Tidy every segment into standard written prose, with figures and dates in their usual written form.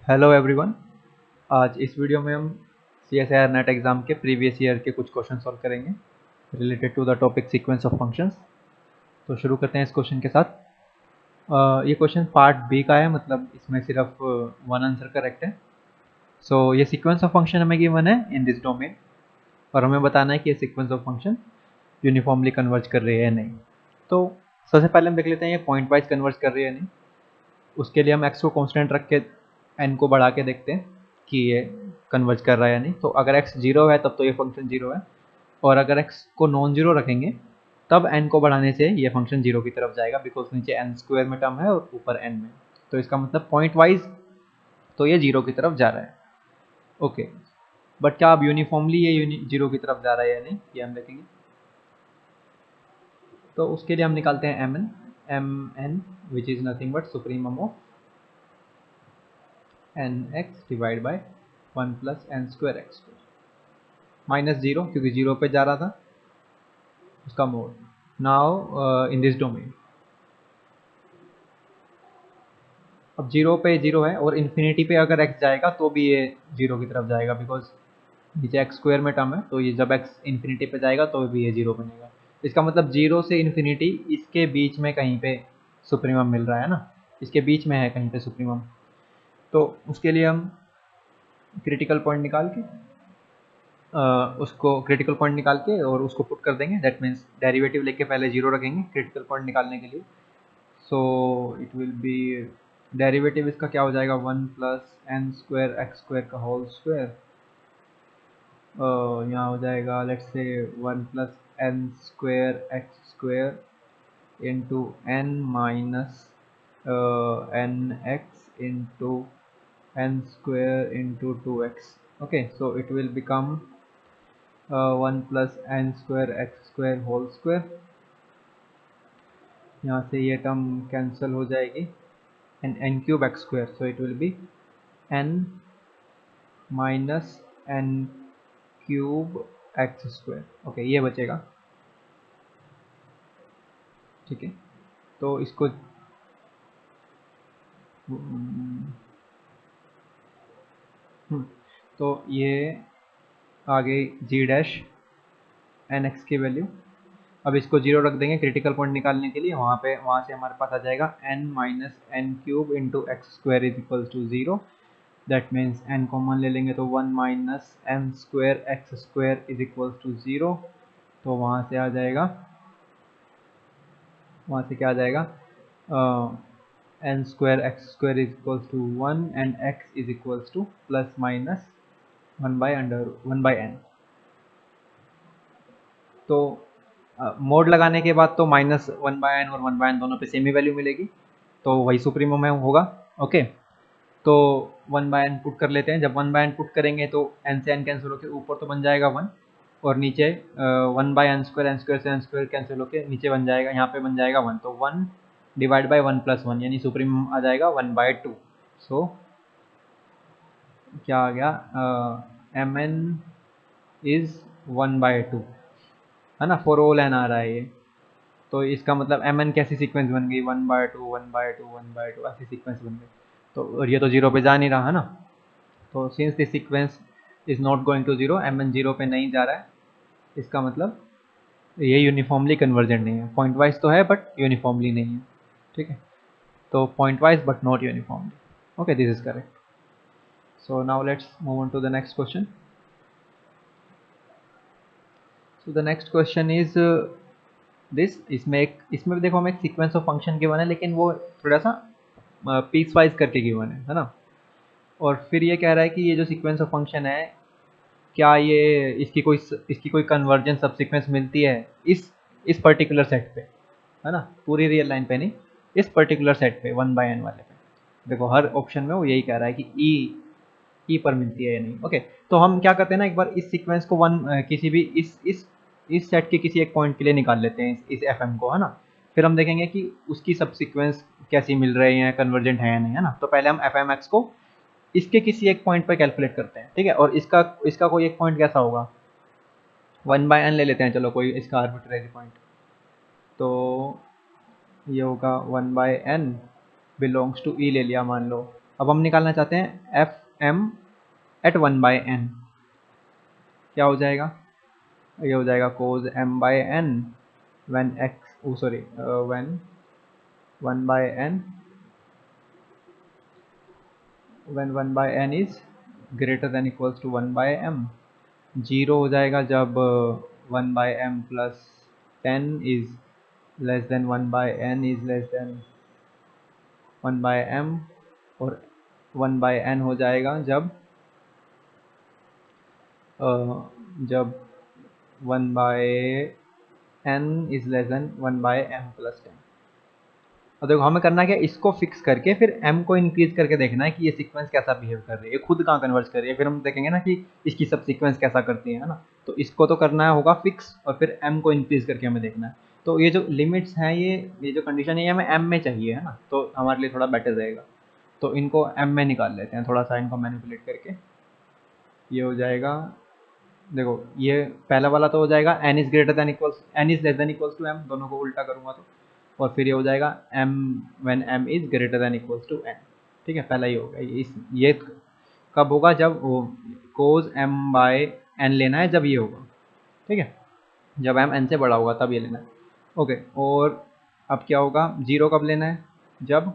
Hello everyone. आज इस video में हम CSIR नेट एग्ज़ाम के प्रीवियस ईयर के कुछ क्वेश्चन सॉल्व करेंगे related to the topic sequence of functions. तो शुरू करते हैं इस क्वेश्चन के साथ। ये क्वेश्चन पार्ट बी का है, मतलब इसमें सिर्फ वन आंसर करेक्ट है। सो ये सीक्वेंस ऑफ फंक्शन हमें गिवन है इन दिस डोमेन और हमें बताना है कि ये sequence of function uniformly converge कर रही है या नहीं। तो सबसे पहले हम देख लेते हैं ये पॉइंट वाइज कन्वर्ज कर रही है या नहीं। उसके लिए हम x को कांस्टेंट रख के n को बढ़ा के देखते हैं कि ये कन्वर्ज कर रहा है या नहीं। तो अगर x 0 है तब तो ये फंक्शन 0 है, और अगर x को नॉन जीरो रखेंगे तब n को बढ़ाने से ये फंक्शन 0 की तरफ जाएगा, बिकॉज नीचे n स्क्वायर में टर्म है और ऊपर n में। तो इसका मतलब पॉइंट वाइज तो ये 0 की तरफ जा रहा है। ओके, बट क्या अब यूनिफॉर्मली ये 0 की तरफ जा रहा है या नहीं, ये हम देखेंगे। तो उसके लिए हम निकालते हैं mn which is nothing but supremum of nx divide by 1 plus n square x square minus 0, क्योंकि 0 पे जा रहा था उसका mod. Now in this domain अब 0 पे 0 है और इन्फिनिटी पे अगर x जाएगा तो भी ये 0 की तरफ जाएगा, बिकॉज नीचे एक्स स्क्वायर में टर्म है। तो ये जब x इन्फिनिटी पे जाएगा तो भी ये 0 बनेगा। इसका मतलब 0 से इन्फिनिटी इसके बीच में कहीं पे सुप्रीमम मिल रहा है ना, इसके बीच में है कहीं पे सुप्रीमम। तो उसके लिए हम क्रिटिकल पॉइंट निकाल के उसको क्रिटिकल पॉइंट निकाल के और उसको पुट कर देंगे। दैट मीन्स डेरिवेटिव लेके पहले 0 रखेंगे क्रिटिकल पॉइंट निकालने के लिए। So it will be derivative इसका क्या हो जाएगा, 1 plus n square x square का होल स्क्वायर। यहाँ हो जाएगा let's say 1 plus n square x square into n minus n x into n square into 2x। okay, so it will become 1 plus n square x square whole square. यहाँ से ये term cancel हो जाएगी and n cube x square, so it will be n minus n cube x square. Okay, ये बचेगा। ठीक है, तो इसको तो ये आ गई जी डैश एन एक्स की वैल्यू। अब इसको 0 रख देंगे क्रिटिकल पॉइंट निकालने के लिए। वहाँ से हमारे पास आ जाएगा n minus n cube into x square is equal to 0। That means n common ले लेंगे तो 1 minus n square x square is equal to 0। तो वहाँ से आ जाएगा, वहाँ से क्या आ जाएगा, n square x square is equal to 1 and x is equal to plus minus 1/n। तो मोड लगाने के बाद तो माइनस 1/n और 1/n दोनों पे सेम ही वैल्यू मिलेगी, तो वही सुप्रीमम है होगा। ओके, तो 1/n पुट कर लेते हैं। जब 1/n पुट करेंगे तो n से n कैंसिल होकर ऊपर तो बन जाएगा 1, और नीचे 1/n स्क्वायर, एन स्क्वायर से एन स्क्वायर कैंसिल होकर नीचे बन जाएगा, यहाँ पे बन जाएगा 1। तो 1 डिवाइड बाई 1 प्लस 1 यानी सुप्रीमम आ जाएगा 1/2। सो क्या आ गया, mn इज 1/2 है ना, फॉर ऑल n आ रहा है ये। तो इसका मतलब mn कैसी सीक्वेंस बन गई, 1/2 1/2 1/2 ऐसी सीक्वेंस बन गई। तो और ये तो 0 पे जा नहीं रहा है ना, तो since this sequence is not going to 0, mn 0 पे नहीं जा रहा है, इसका मतलब ये यूनिफॉर्मली कन्वर्जेंट नहीं है। पॉइंट वाइज तो है बट यूनिफॉर्मली नहीं है। ठीक है, तो point wise but not uniformly. Okay, this is correct. So now let's move on to the next question. So the next question is this. इसमें भी देखो हमें एक सीक्वेंस ऑफ फंक्शन गिवन है, लेकिन वो थोड़ा सा पीस वाइज करके गिवन है ना। और फिर ये कह रहा है कि ये जो सीक्वेंस ऑफ फंक्शन है, क्या ये इसकी कोई कन्वर्जेंस सब सीक्वेंस मिलती है इस पर्टिकुलर सेट पे, है ना, पूरी रियल लाइन पे नहीं, इस पर्टिकुलर सेट पे 1/n वाले पे। देखो हर ऑप्शन में वो यही कह रहा है कि ई पर मिलती है या नहीं। ओके, तो हम क्या करते हैं ना, एक बार इस सीक्वेंस को किसी भी इस सेट के किसी एक पॉइंट के लिए निकाल लेते हैं, इस एफ एम को, है ना। फिर हम देखेंगे कि उसकी सब सीक्वेंस कैसी मिल रही है, कन्वर्जेंट है या नहीं, है ना। तो पहले हम एफ एम एक्स को इसके किसी एक पॉइंट पर कैलकुलेट करते हैं। ठीक है, और इसका कोई एक पॉइंट कैसा होगा, 1/n ले लेते हैं, चलो कोई इसका आर्बिट्रेरी पॉइंट। तो ये होगा 1/n बिलोंग्स टू ई ले लिया मान लो। अब हम निकालना चाहते हैं एफ एम एट 1/n। क्या हो जाएगा, ये हो जाएगा cos m/n when when 1/n when 1/n is greater than equals to 1/m। 0 हो जाएगा जब 1/m plus 10 is less than 1/n is less than 1/m, और 1/n हो जाएगा जब 1/n is less than 1/m plus 10। और देखो हमें करना क्या, इसको फिक्स करके फिर m को इंक्रीज करके देखना है कि ये सीक्वेंस कैसा बिहेव कर रही है, खुद कहाँ कन्वर्ज कर रही है, फिर हम देखेंगे ना कि इसकी सब सीक्वेंस कैसा करती है ना। तो इसको तो करना होगा फिक्स, और फिर m को इंक्रीज करके हमें देखना है। तो ये जो लिमिट्स हैं, ये जो कंडीशन है, ये हमें m में चाहिए है ना, तो हमारे लिए थोड़ा बेटर रहेगा। तो इनको m में निकाल लेते हैं, थोड़ा सा इनको मैनिपुलेट करके। ये हो जाएगा, देखो ये पहला वाला तो हो जाएगा n is less than equals to m, दोनों को उल्टा करूँगा तो, और फिर ये हो जाएगा m when m is greater than equals to n। ठीक है, पहला ही हो गया। ये कब होगा, जब cos m/n लेना है, जब ये होगा। ठीक है, जब m n से बड़ा होगा तब ये लेना है। ओके, और अब क्या होगा, 0 कब लेना है, जब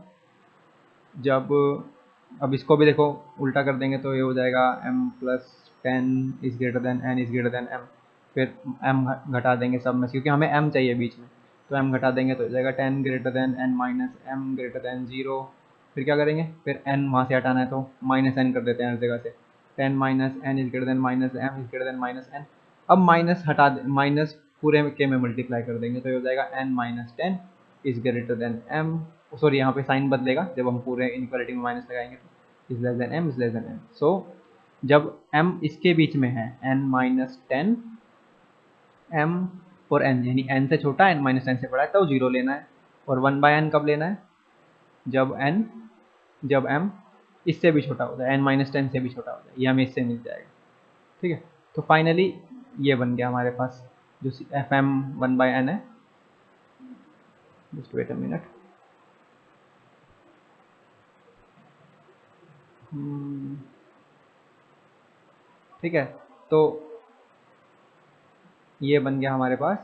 अब इसको भी देखो उल्टा कर देंगे तो ये हो जाएगा m plus 10 is greater then n is greater then m। फिर m घटा देंगे सब में, क्योंकि हमें m चाहिए बीच में, तो m घटा देंगे तो हो जाएगा 10 greater than n minus m greater than 0। फिर क्या करेंगे, फिर n वहाँ से हटाना है तो माइनस n कर देते हैं हर जगह से। 10 minus n is greater then minus m is greater then minus n। अब माइनस हटा माइनस पूरे के में मल्टीप्लाई कर देंगे तो ये हो जाएगा n minus 10 is greater then m। Sorry, यहाँ पे साइन बदलेगा जब हम पूरे इनक्वालिटी में माइनस लगाएंगे तो is less then m is less then m। सो जब m इसके बीच में है n माइनस 10 m और n, यानी n से छोटा n माइनस 10 से बड़ा है, तो 0 लेना है। और 1/n कब लेना है, जब m इससे भी छोटा हो जाए, n माइनस 10 से भी छोटा हो जाए, ये हमें इससे मिल जाएगा। ठीक है, तो फाइनली ये बन गया हमारे पास जो fm 1/n है। Just wait a minute. ठीक है, तो ये बन गया हमारे पास,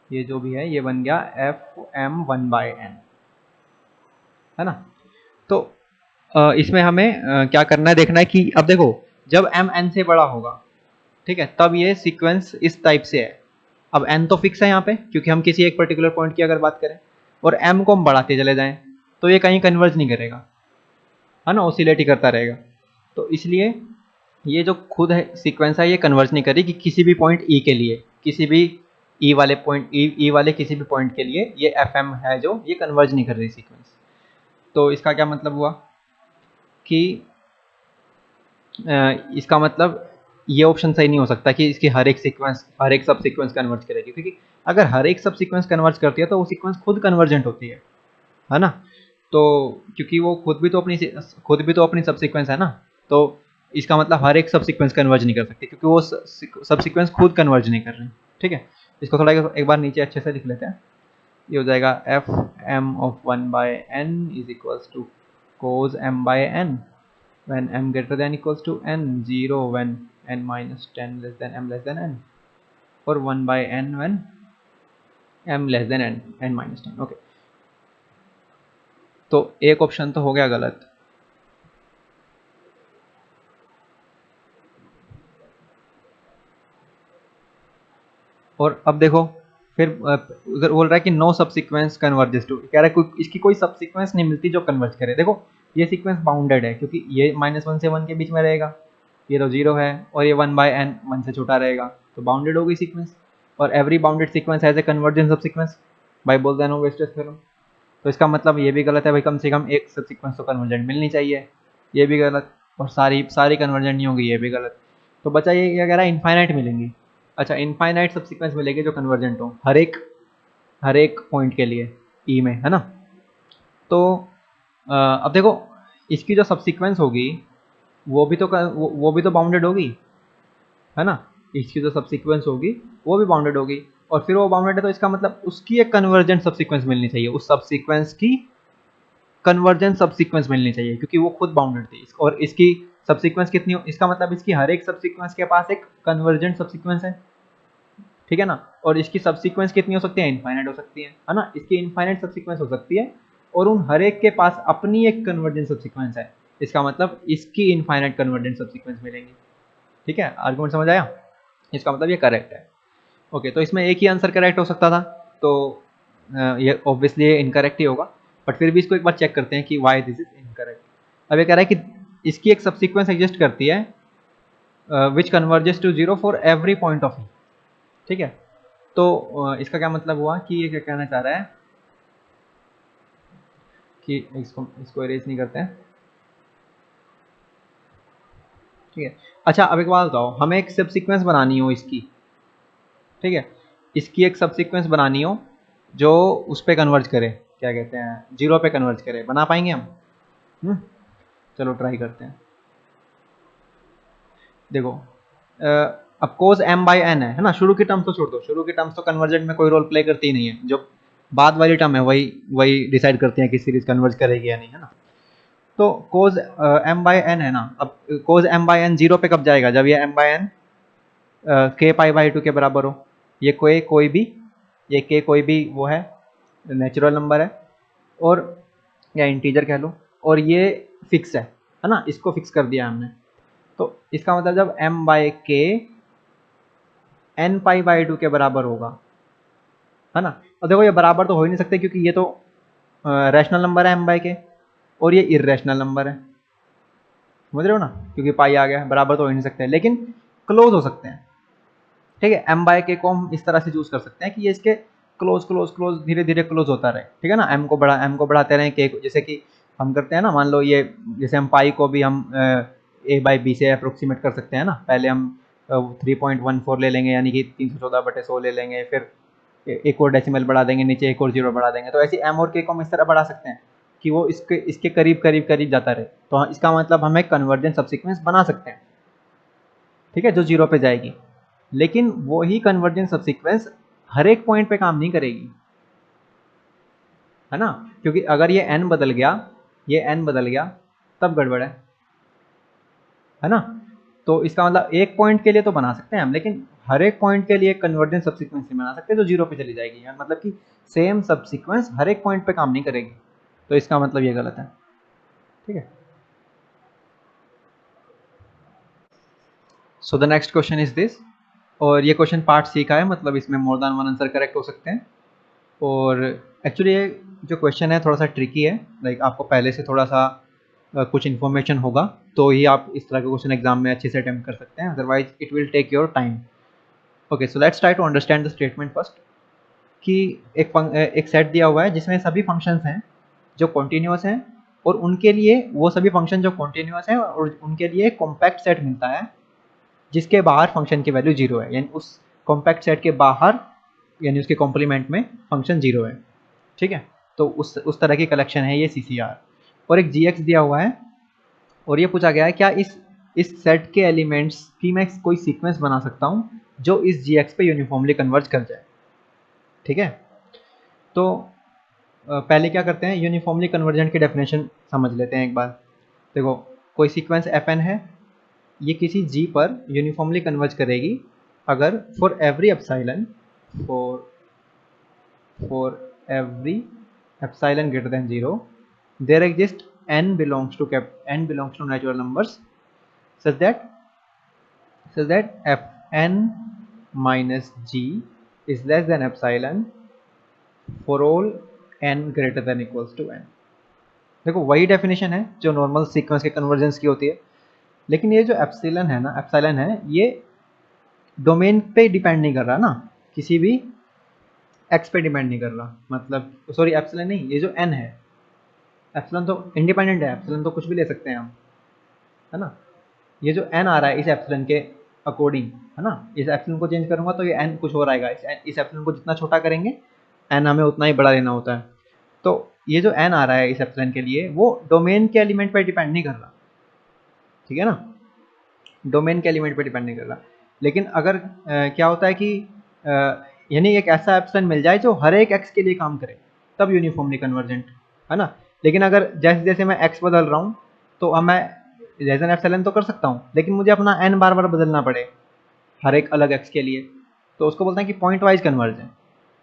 ये जो भी है ये बन गया fm 1/n, है ना। तो इसमें हमें क्या करना है, देखना है कि अब देखो जब m n से बड़ा होगा, ठीक है, तब ये सीक्वेंस इस टाइप से है। अब n तो फिक्स है यहाँ पे, क्योंकि हम किसी एक पर्टिकुलर पॉइंट की अगर बात करें, और m को हम बढ़ाते चले जाएं तो ये कहीं कन्वर्ज नहीं करेगा, है ना, ऑसिलेट ही करता रहेगा। तो इसलिए ये जो खुद है सीक्वेंस है, ये कन्वर्ज नहीं करेगी किसी भी पॉइंट e के लिए, किसी भी e वाले पॉइंट e वाले किसी भी पॉइंट के लिए ये fm है जो ये कन्वर्ज नहीं कर रही सीक्वेंस। तो इसका क्या मतलब हुआ कि इसका मतलब ये ऑप्शन सही नहीं हो सकता कि इसकी हर एक सब सीक्वेंस कन्वर्ज करेगी, क्योंकि अगर हर एक सब सीक्वेंस कन्वर्ज करती है तो वो सीक्वेंस खुद कन्वर्जेंट होती है ना। तो क्योंकि वो खुद भी तो अपनी सब सीक्वेंस है ना, तो इसका मतलब हर एक सब सीक्वेंस कन्वर्ज नहीं कर सकती, क्योंकि वो सब सीक्वेंस खुद कन्वर्ज नहीं कर रहे हैं। ठीक है, इसको थोड़ा एक बार नीचे अच्छे से लिख लेते हैं। ये हो जाएगा fm of 1/n is equals to cos m/n when m greater than equals to n, 0 when n minus 10 less than m less than n, और 1/n when m less than n minus 10। Okay, तो एक option तो हो गया गलत। और अब देखो फिर उधर बोल रहा है कि नो सब सीक्वेंस कन्वर्जेस टू, कह रहा है इसकी कोई सब सीक्वेंस नहीं मिलती जो कन्वर्ज करे। देखो ये सीक्वेंस बाउंडेड है, क्योंकि ये -1 से 1 के बीच में रहेगा, ये तो 0 है, और ये 1/n 1 से छोटा रहेगा, तो बाउंडेड होगी सीक्वेंस। और every bounded sequence has a convergence सब सीक्वेंस बाय बोल्स-डायनोव-वेस्टर्स थ्योरम। तो इसका मतलब ये भी गलत है भाई, कम से कम एक सब सीक्वेंस तो कन्वर्जेंट मिलनी चाहिए, ये भी गलत। और सारी कन्वर्जेंट नहीं होगी, ये भी गलत। तो बचा ये क्या कह रहा है, इनफाइनाइट मिलेंगी। अच्छा, इनफाइनाइट सब सीक्वेंस मिलेंगे जो कन्वर्जेंट हो हर एक पॉइंट के लिए ई में, है ना। तो अब देखो इसकी जो सब सीक्वेंस होगी वो भी तो बाउंडेड होगी, है ना। इसकी जो सब सीक्वेंस होगी वो भी बाउंडेड होगी, और फिर वो बाउंडेड है तो इसका मतलब उसकी एक कन्वर्जेंट सब सीक्वेंस मिलनी चाहिए, उस सब सीक्वेंस की कन्वर्जेंट सब मिलनी चाहिए क्योंकि वो खुद बाउंडेड थी। और इसकी सबसीक्वेंस कितनी हो, इसका मतलब इसकी हर एक सबसीक्वेंस के पास एक कन्वर्जेंट सबसीक्वेंस है, ठीक है ना। और इसकी सबसीक्वेंस कितनी हो सकती है, इनफाइनाइट हो सकती है ना। इसकी इनफाइनाइट सबसीक्वेंस हो सकती है और उन हर एक के पास अपनी एक कन्वर्जेंट सबसीक्वेंस है। इसका मतलब इसकी इनफाइनाइट कन्वर्जेंट सबसीक्वेंस मिलेंगी, ठीक है। आर्गुमेंट समझ आया, इसका मतलब ये करेक्ट है। ओके, तो इसमें एक ही आंसर करेक्ट हो सकता था, तो ये ऑब्वियसली ये इनकरेक्ट ही होगा। बट फिर भी इसको एक बार चेक करते हैं कि वाई दिस इज इनकरेक्ट। अब ये कह रहा है कि इसकी एक सबसीक्वेंस एग्जिस्ट करती है which converges to zero for every point of view, ठीक है। तो इसका क्या मतलब हुआ कि ये क्या कहना चाह रहा है कि इसको इरेज नहीं करते हैं, ठीक है। अच्छा, अब एक बात बताओ, हमें एक सब सीक्वेंस बनानी हो इसकी, ठीक है, इसकी एक सब सीक्वेंस बनानी हो जो उस पर कन्वर्ज करे, क्या कहते हैं, जीरो पे कन्वर्ज करे, बना पाएंगे हम? चलो ट्राई करते हैं। देखो अब कोस m बाई एन है ना, शुरू की टर्म्स तो छोड़ दो, शुरू की टर्म्स तो कन्वर्जेंट में कोई रोल प्ले करती ही नहीं है, जो बाद वाली टर्म है वही वही डिसाइड करती है कि सीरीज कन्वर्ज करेगी या नहीं, है ना। तो कोस m बाई एन है ना, अब cos m by n zero पे कब जाएगा, जब ये m by n k pi by 2 के बराबर हो। ये कोई भी, ये k कोई भी वो है, नेचुरल नंबर है, और या इंटीजर कह लो, और ये फिक्स है ना, इसको फिक्स कर दिया हमने। तो इसका मतलब जब m बाई के n पाई बाई 2 के बराबर होगा, है ना। और देखो ये बराबर तो हो ही नहीं सकते क्योंकि ये तो रैशनल नंबर है m बाई के, और ये इरेशनल नंबर है, समझ रहे हो ना, क्योंकि पाई आ गया, बराबर तो हो ही नहीं सकते, लेकिन क्लोज हो सकते हैं, ठीक है। m बाई के को हम इस तरह से चूज कर सकते हैं कि ये इसके क्लोज क्लोज क्लोज धीरे धीरे क्लोज होता रहे, ठीक है ना। m को बढ़ाते रहें k को, जैसे कि हम करते हैं ना, मान लो ये जैसे हम पाई को भी हम a बाई बी से अप्रोक्सीमेट कर सकते हैं ना, पहले हम 3.14 ले लेंगे, यानी कि 314/100 ले लेंगे, फिर एक और डेसिमल बढ़ा देंगे, नीचे एक और जीरो बढ़ा देंगे, तो ऐसे m और k को हम इस तरह बढ़ा सकते हैं कि वो इसके इसके करीब करीब करीब जाता रहे। तो इसका मतलब हम एक कन्वर्जेंट सबसीक्वेंस बना सकते हैं, ठीक है, जो जीरो पे जाएगी। लेकिन वही कन्वर्जेंट सबसीक्वेंस हर एक पॉइंट पे काम नहीं करेगी, है ना, क्योंकि अगर ये n बदल गया, ये n बदल गया, तब गड़बड़ है ना। तो इसका मतलब एक पॉइंट के लिए तो बना सकते हैं हम, लेकिन हर एक पॉइंट के लिए कन्वर्जेंट सबसीक्वेंस नहीं बना सकते जो जीरो पे चली जाएगी, यानी मतलब कि सेम सबसीक्वेंस हर एक पॉइंट पे काम नहीं करेगी। तो इसका मतलब ये गलत है, ठीक है। सो the next question is this, और ये क्वेश्चन पार्ट सी का है, मतलब इसमें more than one answer correct हो सकते हैं। और एक्चुअली ये जो क्वेश्चन है थोड़ा सा ट्रिकी है, लाइक आपको पहले से थोड़ा सा कुछ इन्फॉर्मेशन होगा तो ही आप इस तरह के क्वेश्चन एग्जाम में अच्छे से अटेम्प्ट कर सकते हैं, otherwise it will take your time. Okay, so let's try to understand the statement first, कि एक सेट दिया हुआ है जिसमें सभी फंक्शंस हैं जो कॉन्टिन्यूस हैं, और उनके लिए वो सभी फंक्शन जो कॉन्टिन्यूस हैं और उनके लिए कॉम्पैक्ट सेट मिलता है जिसके बाहर फंक्शन की वैल्यू जीरो है, यानी उस कॉम्पैक्ट सेट के बाहर, यानी उसके कॉम्प्लीमेंट में फंक्शन जीरो है, ठीक है। तो उस तरह की कलेक्शन है ये CCR। और एक GX दिया हुआ है, और ये पूछा गया है क्या इस सेट के एलिमेंट्स की मैं कोई सीक्वेंस बना सकता हूँ जो इस GX पे यूनिफॉर्मली कन्वर्ज कर जाए, ठीक है। तो पहले क्या करते हैं, यूनिफॉर्मली कन्वर्जेंट की डेफिनेशन समझ लेते हैं एक बार। देखो, कोई सीक्वेंस FN है, ये किसी G पर यूनिफॉर्मली कन्वर्ज करेगी अगर for every epsilon greater than 0 there exists n belongs to natural numbers such that Fn minus G is less than epsilon for all n greater than equals to n। देखो वही definition है जो normal sequence के convergence की होती है, लेकिन ये जो एप्सिलॉन है ये डोमेन पे डिपेंड नहीं कर रहा ना, किसी भी x पे डिपेंड नहीं कर रहा, मतलब सॉरी एप्सिलॉन नहीं, ये जो n है, एप्सिलॉन तो इंडिपेंडेंट है, एप्सिलॉन तो कुछ भी ले सकते हैं हम, है ना। ये जो n आ रहा है इस एप्सिलॉन के अकॉर्डिंग, है ना, इस एप्सिलॉन को चेंज करूंगा तो ये n कुछ और आएगा, इस एप्सिलॉन को जितना छोटा करेंगे n हमें उतना ही बड़ा लेना होता है। तो ये जो n आ रहा है इस एप्सिलॉन के लिए वो डोमेन के एलिमेंट पर डिपेंड नहीं कर रहा, ठीक है ना, डोमेन के एलिमेंट पर डिपेंड नहीं कर रहा। लेकिन अगर क्या होता है कि यानी एक ऐसा एप्सिलॉन मिल जाए जो हर एक x के लिए काम करे, तब यूनिफॉर्मली कन्वर्जेंट, है ना। लेकिन अगर जैसे जैसे मैं x बदल रहा हूँ तो अब मैं लेस देन एप्सिलॉन तो कर सकता हूँ, लेकिन मुझे अपना n बार बार बदलना पड़े हर एक अलग x के लिए, तो उसको बोलते हैं कि पॉइंट वाइज कन्वर्जन,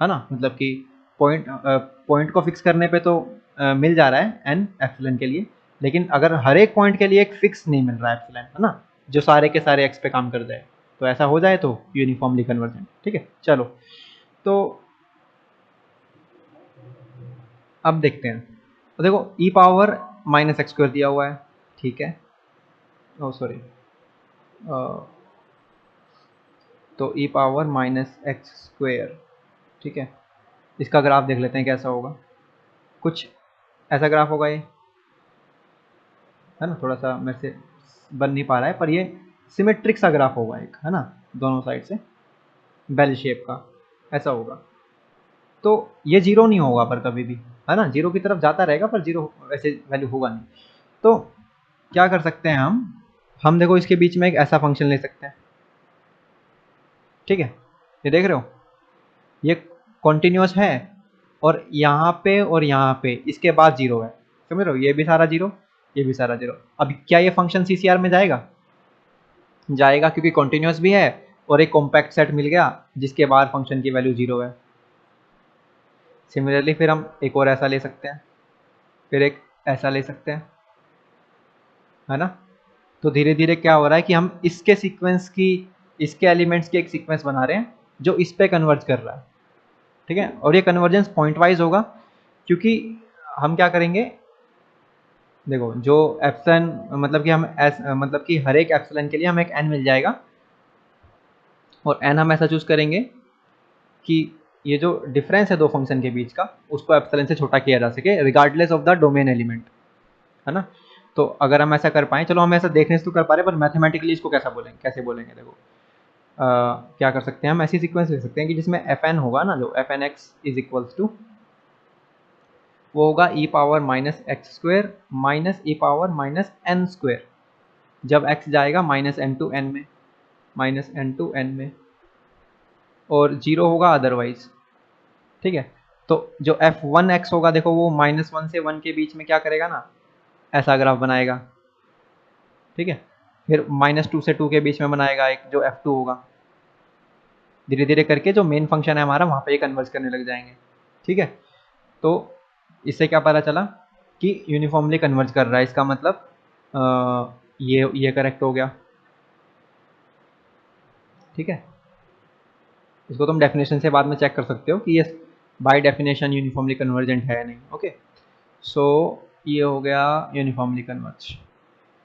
है ना। मतलब कि पॉइंट को फिक्स करने पे तो मिल जा रहा है n एप्सिलॉन के लिए, लेकिन अगर हर एक पॉइंट के लिए एक फिक्स नहीं मिल रहा है एप्सिलॉन, है ना, जो सारे के सारे x पे काम कर जाए, तो ऐसा हो जाए तो यूनिफॉर्मली कन्वर्जेंट। ठीक है, चलो तो अब देखते हैं। तो देखो e power minus x square दिया हुआ है, ठीक है, ओ सॉरी, तो e power minus x square, ठीक है, इसका ग्राफ देख लेते हैं कैसा होगा। कुछ ऐसा ग्राफ होगा ये, है ना, थोड़ा सा मेरे से बन नहीं पा रहा है, पर ये सिमेट्रिक सा ग्राफ होगा एक, है ना, दोनों साइड से बेल शेप का ऐसा होगा। तो ये जीरो नहीं होगा पर कभी भी, है ना, जीरो की तरफ जाता रहेगा पर जीरो वैसे वैल्यू होगा नहीं। तो क्या कर सकते हैं हम देखो इसके बीच में एक ऐसा फंक्शन ले सकते हैं, ठीक है, ये देख रहे हो, ये कॉन्टिन्यूस है और यहाँ पे इसके बाद जीरो है, समझ रहे हो, ये भी सारा जीरो, ये भी सारा जीरो। अब क्या ये फंक्शन सीसीआर में जाएगा? जाएगा, क्योंकि कॉन्टिन्यूस भी है और एक कॉम्पैक्ट सेट मिल गया जिसके बाद फंक्शन की वैल्यू जीरो है। सिमिलरली फिर हम एक और ऐसा ले सकते हैं, फिर एक ऐसा ले सकते हैं, है ना। तो धीरे धीरे क्या हो रहा है कि हम इसके सीक्वेंस की, इसके एलिमेंट्स की एक सीक्वेंस बना रहे हैं जो इस पे कन्वर्ज कर रहा है, ठीक है। और ये कन्वर्जेंस पॉइंट वाइज होगा, क्योंकि हम क्या करेंगे, देखो जो एप्सिलॉन मतलब कि मतलब कि हर एक एप्सिलॉन के लिए हमें एक n मिल जाएगा, और n हम ऐसा चूज करेंगे कि ये जो डिफरेंस है दो फंक्शन के बीच का उसको एप्सिलॉन से छोटा किया जा सके regardless of the domain element, है ना। तो अगर हम ऐसा कर पाए, चलो हम ऐसा देखने से तो कर पा रहे हैं, पर मैथमेटिकली इसको कैसे बोलेंगे देखो, क्या कर सकते हैं, हम ऐसी सीक्वेंस ले सकते हैं कि जिसमें fn होगा ना, जो fnx इज इक्वल्स टू, वो होगा e power minus x square minus e power minus n square, जब x जाएगा माइनस एन टू एन में, माइनस एन टू एन में, और जीरो होगा अदरवाइज, ठीक है। तो जो f1x होगा देखो, वो माइनस वन से वन के बीच में क्या करेगा ना, ऐसा ग्राफ बनाएगा, ठीक है। फिर माइनस टू से टू के बीच में बनाएगा एक जो f2 होगा, धीरे धीरे करके जो मेन फंक्शन है हमारा वहाँ पे कन्वर्ज करने लग जाएंगे, ठीक है। तो इससे क्या पता चला कि यूनिफॉर्मली कन्वर्ज कर रहा है, इसका मतलब ये करेक्ट हो गया, ठीक है। इसको तुम डेफिनेशन से बाद में चेक कर सकते हो कि ये बाय डेफिनेशन यूनिफॉर्मली कन्वर्जेंट है या नहीं, ओके। सो ये हो गया यूनिफॉर्मली कन्वर्ज।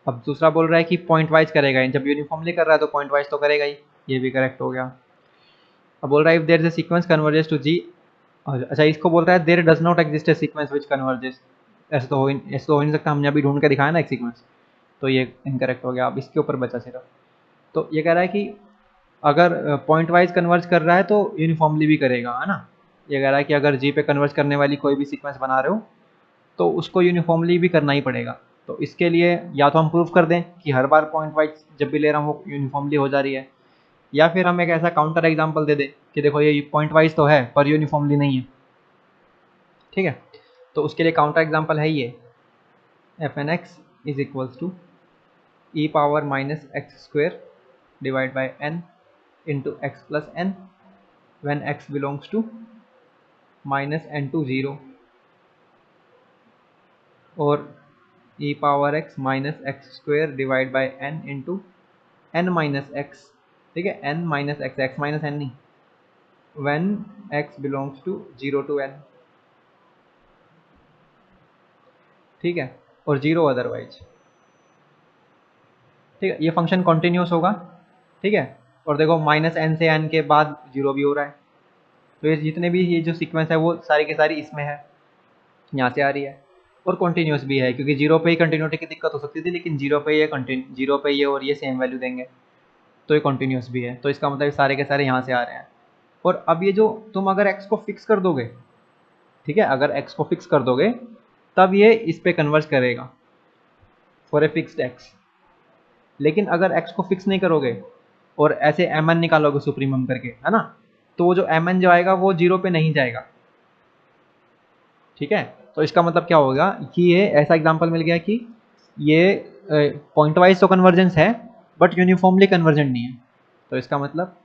अब दूसरा बोल रहा है कि पॉइंट वाइज करेगा, जब यूनिफॉर्मली कर रहा है तो पॉइंट वाइज तो करेगा ही, ये भी करेक्ट हो गया। अब बोल रहा है if there is a sequence converges to g, अच्छा इसको बोल रहा है there does not exist a sequence which converges, ऐसे तो हो ही नहीं सकता, हमने अभी ढूंढ के दिखाया ना एक सीक्वेंस, तो ये इनकरेक्ट हो गया। अब इसके ऊपर बचा सिर्फ, तो ये कह रहा है कि अगर पॉइंट वाइज कन्वर्ज कर रहा है तो यूनिफॉर्मली भी करेगा, है ना। ये कह रहा है कि अगर जी पे कन्वर्ज करने वाली कोई भी सीक्वेंस बना रहे हो तो उसको यूनिफॉर्मली भी करना ही पड़ेगा। तो इसके लिए या तो हम प्रूव कर दें कि हर बार पॉइंट वाइज जब भी ले रहा हूँ वो यूनिफॉर्मली हो जा रही है, या फिर हम एक ऐसा काउंटर एग्जाम्पल दे दें कि देखो ये पॉइंट वाइज तो है पर यूनिफॉर्मली नहीं है, ठीक है। तो उसके लिए काउंटर एग्जाम्पल है ये, f n x is equals to e power minus x square divide by n into x plus n when x belongs to minus n to 0, और e power x minus x square divide by n into n minus x, ठीक है, n minus x, x minus n नहीं, when x belongs to 0 to n, ठीक है, और 0 otherwise, ठीक है। ये फंक्शन कॉन्टिन्यूस होगा, ठीक है, और देखो माइनस एन से एन के बाद 0 भी हो रहा है, तो ये जितने भी ये जो सीक्वेंस है वो सारी की सारी इसमें है, यहाँ से आ रही है, और कॉन्टिन्यूस भी है, क्योंकि जीरो पे ही कंटिन्यूटी की दिक्कत हो सकती थी, लेकिन जीरो पे ये और ये सेम वैल्यू देंगे, तो ये कॉन्टिन्यूस भी है, तो इसका मतलब सारे के सारे यहाँ से आ रहे हैं। और अब ये जो तुम अगर x को फिक्स कर दोगे, ठीक है, अगर x को फिक्स कर दोगे तब ये इस पे कन्वर्ज करेगा फॉर ए फिक्स्ड x, लेकिन अगर x को फिक्स नहीं करोगे और ऐसे mn निकालोगे सुप्रीमम करके, है ना, तो वो जो mn जो आएगा वो जीरो पे नहीं जाएगा, ठीक है। तो इसका मतलब क्या होगा कि ये ऐसा एग्जांपल मिल गया कि ये पॉइंट वाइज तो कन्वर्जेंस है बट यूनिफॉर्मली कन्वर्जेंट नहीं है। तो इसका मतलब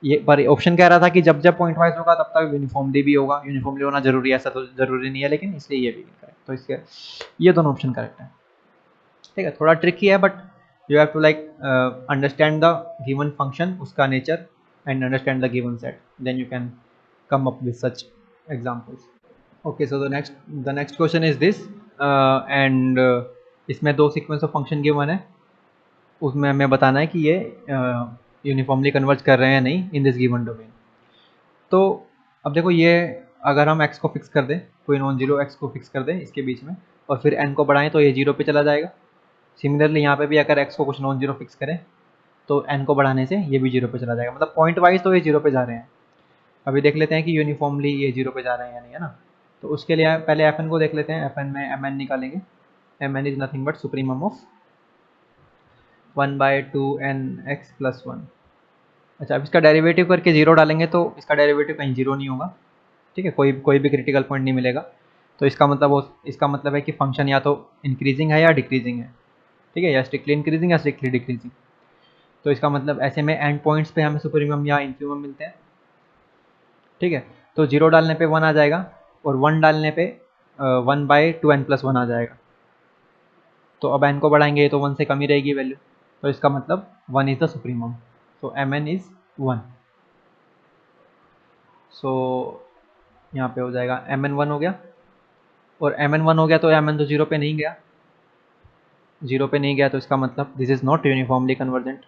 ये पर ऑप्शन कह रहा था कि जब जब पॉइंट वाइज होगा तब तक यूनिफॉर्मली भी होगा। यूनिफॉर्मली होना जरूरी है ऐसा तो जरूरी नहीं है, लेकिन इसलिए ये भी करेक्ट। तो इसके ये दोनों ऑप्शन करेक्ट है। ठीक है, थोड़ा ट्रिकी है but you have to like understand the given function, उसका nature and understand the given set, then you can come up with such examples. Okay, so the next question is this and इसमें दो sequence of function given है, उसमें हमें बताना है कि ये यूनिफॉर्मली कन्वर्ज कर रहे हैं या नहीं इन दिस गिवन डोमेन। तो अब देखो ये अगर हम x को फिक्स कर दें, कोई नॉन जीरो x को फिक्स कर दें इसके बीच में और फिर n को बढ़ाएं तो ये जीरो पे चला जाएगा। सिमिलरली यहाँ पे भी अगर x को कुछ नॉन जीरो फिक्स करें तो n को बढ़ाने से ये भी जीरो पे चला जाएगा। मतलब पॉइंट वाइज तो ये जीरो पे जा रहे हैं। अभी देख लेते हैं कि यूनिफॉर्मली ये जीरो पे जा रहे हैं या नहीं, है ना। तो उसके लिए पहले fn को देख लेते हैं। fn में mn निकालेंगे। mn is nothing but supremum of 1/2nx plus 1। अच्छा, अब इसका डेरिवेटिव करके जीरो डालेंगे तो इसका डेरिवेटिव कहीं जीरो नहीं होगा। ठीक है, कोई भी क्रिटिकल पॉइंट नहीं मिलेगा। तो इसका मतलब है कि फंक्शन या तो इंक्रीजिंग है या डिक्रीजिंग है। ठीक है, या स्ट्रिक्टली इंक्रीजिंग या स्ट्रिक्टली डिक्रीजिंग। तो इसका मतलब ऐसे में एंड पॉइंट्स पे हमें सुप्रीमम या इन्फीमम मिलते हैं। ठीक है, तो जीरो डालने पे 1 आ जाएगा और 1 डालने पे 1/2n+1 आ जाएगा। तो अब n को बढ़ाएंगे तो 1 से कम ही रहेगी वैल्यू। तो इसका मतलब 1 is the supremum. So mn is 1। सो यहाँ पे हो जाएगा mn 1 हो गया और mn 1 हो गया तो mn तो जीरो पे नहीं गया। जीरो पे नहीं गया तो इसका मतलब this is not uniformly convergent.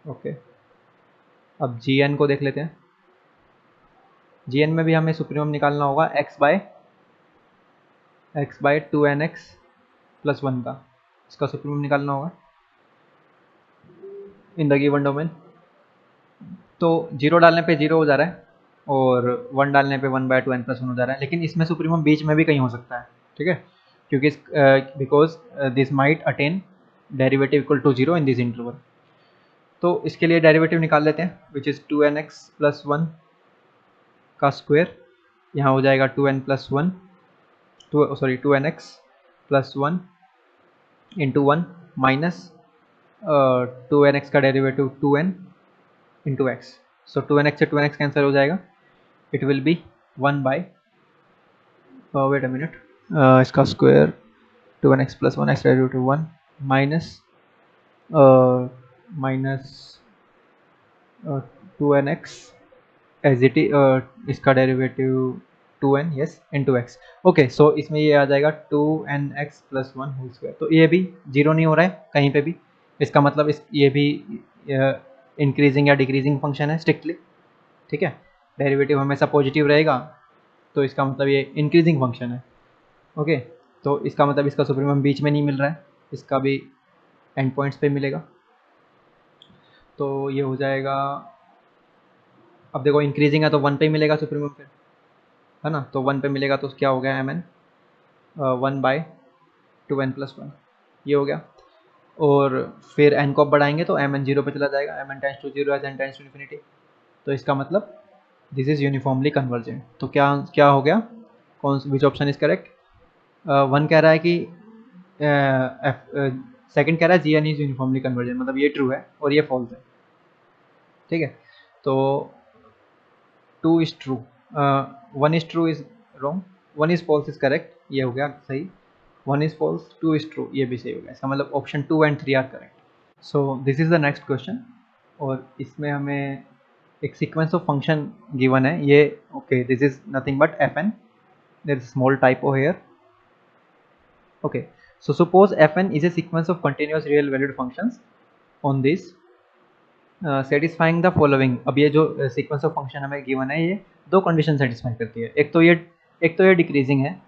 Okay, अब gn को देख लेते हैं। gn में भी हमें सुप्रीमम निकालना होगा x बाय 2nx प्लस 1 का। इसका सुप्रीमम निकालना होगा इन द गिवन डोमेन। तो जीरो डालने पे जीरो हो जा रहा है और 1 डालने पे 1/2n+1 हो जा रहा है, लेकिन इसमें सुप्रीमम बीच में भी कहीं हो सकता है। ठीक है, क्योंकि because this might attain derivative equal to zero in this interval. तो इसके लिए डेरिवेटिव निकाल लेते हैं विच इज़ 2nx प्लस 1 का स्क्वायर। यहाँ हो जाएगा 2n+1 2nx plus 1 into 1 minus 2nx का डेरिवेटिव 2n इंटू एक्स। सो 2nx से 2nx कैंसिल हो जाएगा। It will be 1 by wait a minute, इसका square 2nx plus 1 x derivative 1 minus 2nx as it इसका derivative 2n yes into x. Okay, so इसमें ये आ जाएगा 2nx प्लस 1 होल स्क्वायर। तो ये भी जीरो नहीं हो रहा है कहीं पे भी। इसका मतलब ये भी इंक्रीजिंग या डिक्रीजिंग फंक्शन है स्ट्रिक्टली। ठीक है, डेरिवेटिव हमेशा पॉजिटिव रहेगा तो इसका मतलब ये इंक्रीजिंग फंक्शन है। ओके, तो इसका मतलब इसका सुप्रीमम बीच में नहीं मिल रहा है, इसका भी एंड पॉइंट्स पे मिलेगा। तो ये हो जाएगा, अब देखो इंक्रीजिंग है तो 1 पे मिलेगा सुप्रीमम पे, है ना। तो 1 पे मिलेगा तो क्या हो गया mn 1/2n+1 ये हो गया। और फिर n को बढ़ाएंगे तो mn जीरो पे चला जाएगा। mn tends to zero as n tends to infinity. तो इसका मतलब दिस इज यूनिफॉर्मली कन्वर्जेंट। तो क्या हो गया, विच ऑप्शन इज करेक्ट। 1 कह रहा है कि सेकंड कह रहा है gn इज यूनिफॉर्मली कन्वर्जेंट, मतलब ये ट्रू है और ये फॉल्स है। ठीक है, तो 2 is true, 1 is true is wrong, 1 is false is correct, ये हो गया सही। 1 इज फॉल्स, 2 इज ट्रू, ये भी सही हो गया। इसका मतलब option 2 and 3 are correct. So this is the next question और इसमें हमें एक सीक्वेंस ऑफ फंक्शन गिवन है। ये okay, this is nothing but fn, there is a small typo here. Okay, so suppose fn is a sequence of continuous real valued functions on this satisfying the following. अब ये जो sequence of function हमें given है ये दो condition satisfy करती है। एक तो ये डिक्रीजिंग है,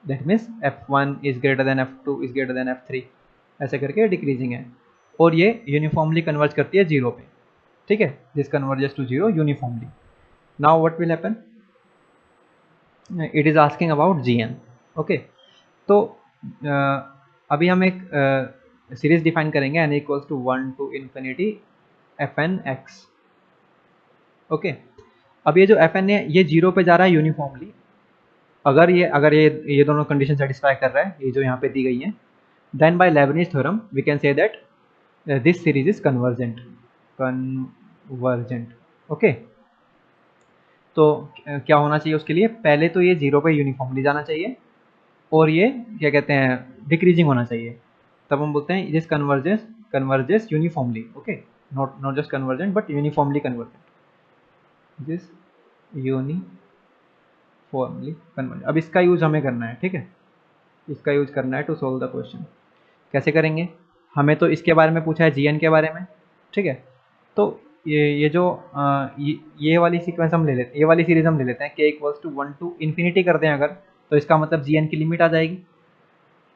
that means f1 is greater then f2 is greater then f3 ऐसे करके डिक्रीजिंग है। और ये यूनिफॉर्मली कन्वर्ज करती है जीरो पे। ठीक है, this converges to zero uniformly. Now what will happen, it is asking about gn। Okay, तो अभी हम एक सीरीज डिफाइन करेंगे n equals to 1 to infinity fn x। Okay, अब ये जो fn है ये जीरो पे जा रहा है यूनिफॉर्मली अगर ये दोनों कंडीशन सेटिस्फाई कर रहा है, ये जो यहाँ पे दी गई है, then by Leibniz theorem we can say that this series is convergent. Okay. तो क्या होना चाहिए उसके लिए, पहले तो ये 0 पे यूनिफॉर्मली जाना चाहिए और ये क्या कहते हैं डिक्रीजिंग होना चाहिए, तब हम बोलते हैं this converges uniformly. Okay, not just convergent but uniformly convergent, this uniformly convergent. अब इसका यूज हमें करना है, ठीक है, इसका यूज करना है टू सोल्व द क्वेश्चन। कैसे करेंगे, हमें तो इसके बारे में पूछा है जीएन के बारे में, ठीक है। तो ये जो ये वाली सीक्वेंस हम ले लेते, ये वाली सीरीज हम ले लेते हैं, k equals to 1 to infinity कर दें अगर, तो इसका मतलब जीएन की लिमिट आ जाएगी,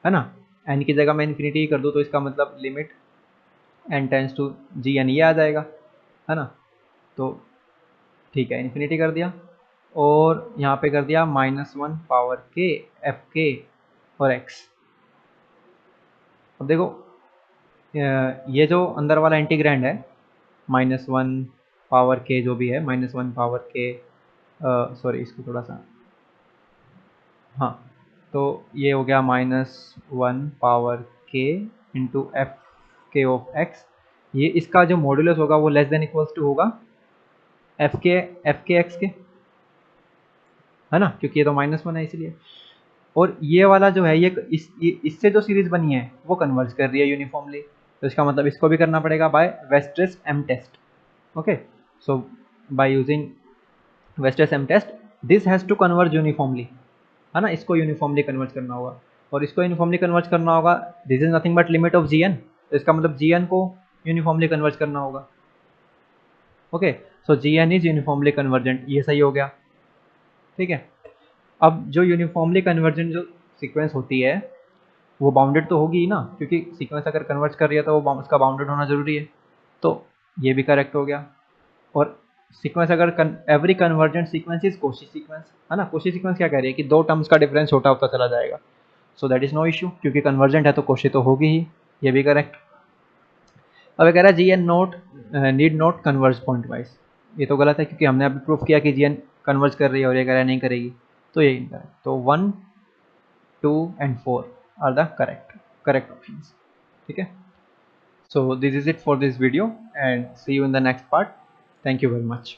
है ना। एन की जगह मैं इन्फिनिटी कर दूँ तो इसका मतलब limit n tends to g n ये आ जाएगा, है ना। तो ठीक है, इन्फिनिटी कर दिया और यहाँ पे कर दिया -1 पावर के एफ के और एक्स। अब देखो ये जो अंदर वाला इंटीग्रैंड है -1 पावर के जो भी है, -1 पावर के, सॉरी इसको थोड़ा सा, हाँ, तो ये हो गया -1 पावर के इंटू एफ के ऑफ एक्स। ये इसका जो मॉड्यूलस होगा वो लेस देन इक्वल्स टू होगा एफ के एक्स के, है ना, क्योंकि ये तो -1 है इसलिए। और ये वाला जो है ये इससे जो सीरीज बनी है वो कन्वर्ज कर रही है यूनिफॉर्मली, तो इसका मतलब इसको भी करना पड़ेगा by Weierstrass M test. Okay, so by using Weierstrass M test this has to converge uniformly, है ना, इसको यूनिफॉर्मली कन्वर्ज करना होगा और इसको यूनिफॉर्मली कन्वर्ज करना होगा, this is nothing but limit of g n, तो इसका मतलब जी एन को यूनिफॉर्मली कन्वर्ज करना होगा। Okay, so g n is uniformly convergent, ये सही हो गया, ठीक है। अब जो यूनिफॉर्मली कन्वर्जेंट जो सीक्वेंस होती है वो बाउंडेड तो होगी ही ना, क्योंकि सीक्वेंस अगर कन्वर्ज कर रही है तो वो उसका बाउंडेड होना जरूरी है, तो ये भी करेक्ट हो गया। और सीक्वेंस अगर every convergent sequence is Cauchy sequence, है ना, कोशी सीक्वेंस क्या कह रही है कि दो टर्म्स का डिफरेंस छोटा होता चला जाएगा, so that is no issue, क्योंकि कन्वर्जेंट है तो कोशी तो होगी ही, ये भी करेक्ट। अब कह रहा है g n note need not converge pointwise, ये तो गलत है क्योंकि हमने अभी प्रूफ किया कि जी एन कन्वर्ज कर रही है और ये कह रहा है नहीं करेगी, तो ये इनकरेक्ट। तो 1, 2 and 4 are the correct options, ठीक है। So this is it for this video and see you in the next part. Thank you very much.